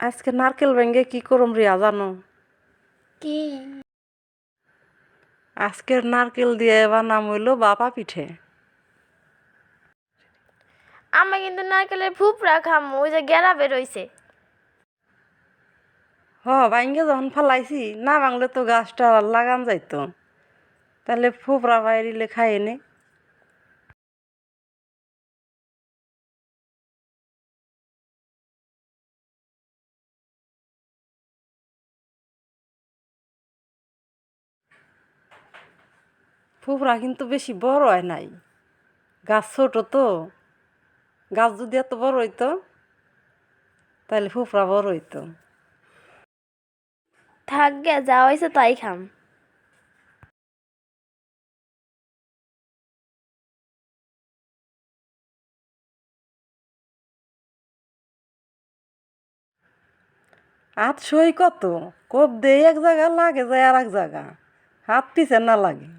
আজকে নারকেল ভেঙে কি করম রিয়া জানো? কি? আজকের নারকেল দিয়ে বানাম হইলো বাপা পিঠে। আমি কিন্তু নারকেলের ফুপরা খামু, ওই যে গেরা বেরোইছে। ভাঙ্গে যখন ফালাইছি না ভাঙলে তো গাছটা লাগান যাইতো, তাহলে ফুপরা বাইরিলে খাই নে। ফুপরা কিন্তু বেশি বড় হয় নাই, গাছ ছোট তো। গাছ যদি এত বড় হইতো তাহলে ফুপরা বড় হইতো। থাক গে, যা হয়েছে তাই খাম। হাত সই কত, কোপ দেই এক জায়গা লাগে যায় আর এক জায়গা, হাত পিছে না লাগে।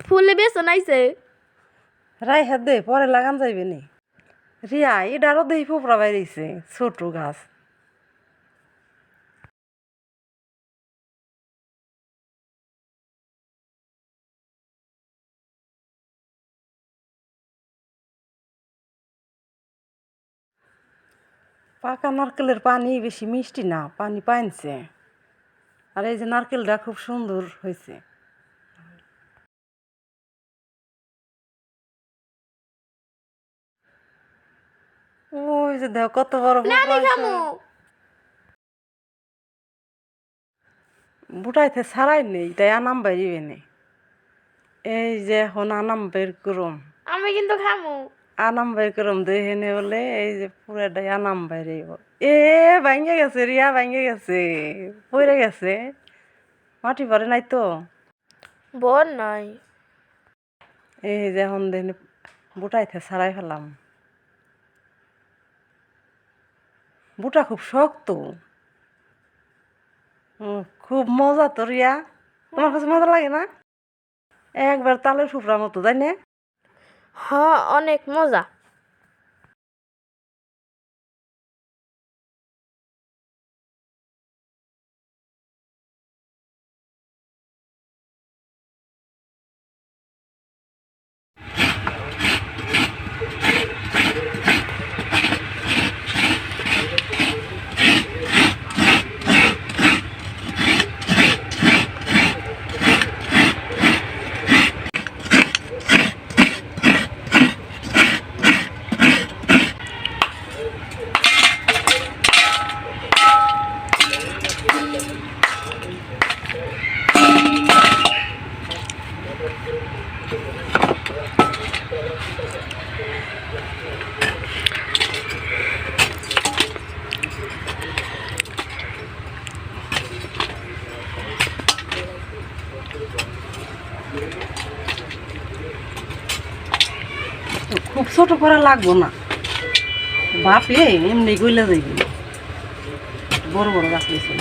ফুলে বেসন আইছে। রাই হাত দে, পরে লাগান যাইবে নি। রিয়া এটারও দেই ফুপরা বাইরেছে, ছোট গাছ। পাকা নারকেলের পানি বেশি মিষ্টি না, পানি পাইনছে। আর এই যে নারকেলটা খুব সুন্দর হয়েছে। ওই যে দেখো কত বড় না ফুপরা আমি হয়েছে। খামু। বুটাইতে ছাড়াই নেই, তাই আনাম বাইরিবে নে। এই যে এখন আনাম বের করম। আমি কিন্তু খামু। আনাম বের করম দেখে নে বলে, এই যে পুরাটাই আনাম বাইরে। এ ভাঙ্গে গেছে রিয়া, ভাঙ্গে গেছে, পড়ে গেছে। মাটি পরে নাই তো। বর নাই। এই যে এখন দেখে বুটাইতে ছাড়াই ফেলাম। বুটা খুব শক্ত। খুব মজা তো রিয়া, তোমার কাছে মজা লাগে না? একবার তালের ফুফরা মতো, তাই না? হ্যাঁ, অনেক মজা। খুব ছোট করা লাগবো না, বাপে এমনি গইলা যাইবে। বড় বড় গাছ নিয়েছে।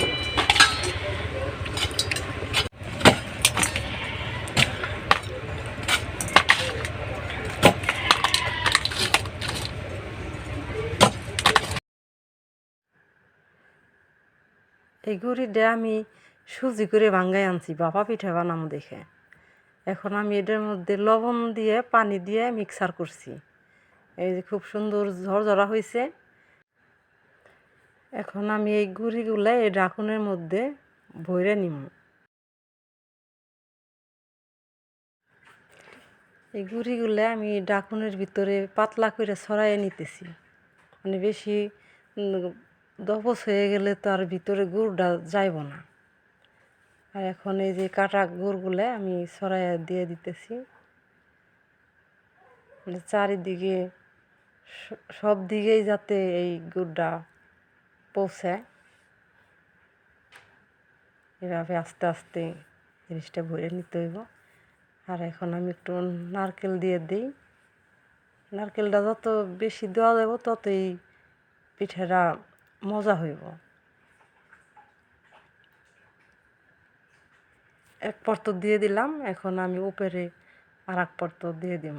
এই গুড়িটা আমি সুজি করে ভাঙ্গাই আনছি বাবা পিঠা বানামো দেখে। এখন আমি এটার মধ্যে লবণ দিয়ে পানি দিয়ে মিক্সার করছি। এই যে খুব সুন্দর ঝরঝরা হয়েছে। এখন আমি এই গুড়িগুলা এই ঢাকুনের মধ্যে ভরে নিব। এই গুড়িগুলা আমি ঢাকুনের ভিতরে পাতলা করে ছড়াইয়ে নিতেছি, মানে বেশি দবস হয়ে গেলে তো আর ভিতরে গুড়টা যাইব না। আর এখন এই যে কাটা গুড়গুলো আমি ছড়াইয়া দিয়ে দিতেছি, মানে চারিদিকে সব দিকেই যাতে এই গুড়টা পৌঁছায়। এভাবে আস্তে আস্তে জিনিসটা ভরে নিতে হইব। আর এখন আমি একটু নারকেল দিয়ে দিই। নারকেলটা যত বেশি দেওয়া যাব ততই পিঠাটা মজা হইব। এক পর্ত দিয়ে দিলাম, এখন আমি উপরে আর এক পর্ত দিয়ে দিব।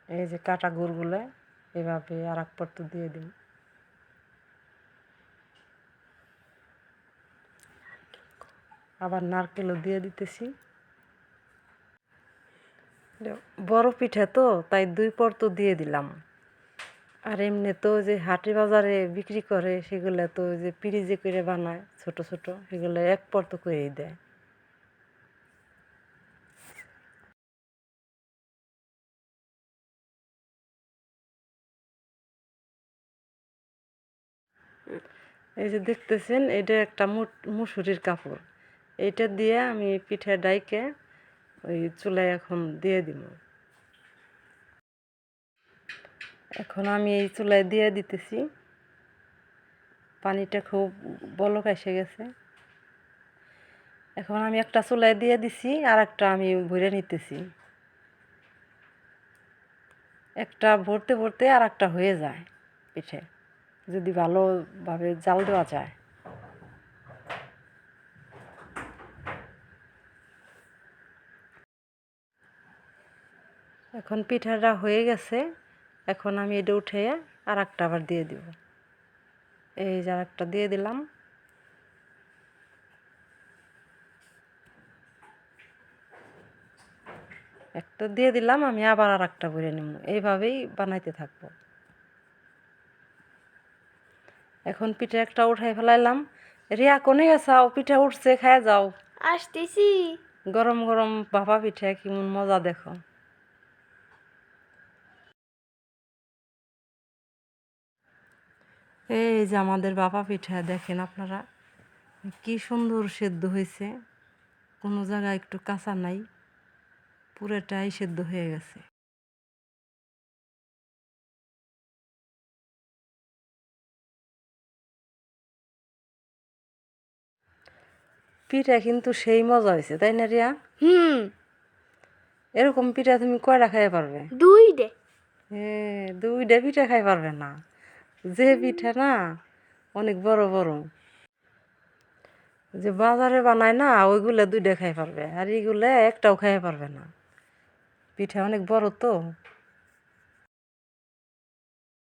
এই যে কাটা গুড়গুলো এভাবে আর এক পর্ত দিয়ে দিন। আবার নারকেলও দিয়ে দিতেছি। বড় পিঠা তো তাই 2 পর্ত দিয়ে দিলাম। আর এমনি তো যে হাটে বাজারে বিক্রি করে সেগুলো তো যে পিরিজে করে বানায় ছোট ছোট, সেগুলো 1 পর্ত করেই দেয়। এই যে দেখতেছেন, এটা একটা মুসুরির কাপড়, এইটা দিয়ে আমি পিঠা ডাইকে ওই চুলায় এখন দিয়ে দিব। এখন আমি এই চুলায় দিয়ে দিতেছি। পানিটা খুব বলক এসে গেছে। এখন আমি একটা চুলায় দিয়ে দিছি, আর একটা আমি ভরে নিতেছি। একটা ভরতে ভরতে আর একটা হয়ে যায় পিঠে, যদি ভালোভাবে জাল দেওয়া যায়। এখন পিঠাটা হয়ে গেছে, এখন আমি এটা উঠে আর একটা আবার দিয়ে দিব। এই যে আর একটা দিয়ে দিলাম। একটা দিয়ে দিলাম, আমি আবার আর একটা ভরে নিব। এইভাবেই বানাইতে থাকবো। এখন পিঠা একটা উঠাই ফেলাইলাম। রিয়া কোনে গেছাও? পিঠা উঠছে, খায় যাও। আসতেছি। গরম গরম ভাপা পিঠা কেমন মজা দেখো। এই যে আমাদের ভাপা পিঠা দেখেন আপনারা, কি সুন্দর সেদ্ধ হয়েছে। কোনো জায়গায় একটু কাঁচা নাই, পুরোটাই সেদ্ধ হয়ে গেছে। পিঠা কিন্তু সেই মজা হয়েছে, তাই না রিয়া? হুম। এরকম পিঠা তুমি কয়টা খাইতে পারবে? 2 হ্যাঁ, 2টা পিঠা খাই পারবে না। যে পিঠা না অনেক বড় বড়, যে বাজারে বানায় না ওইগুলো 2টা খাই পারবে, আর এইগুলো একটাও খাই পারবে না। পিঠা অনেক বড় তো।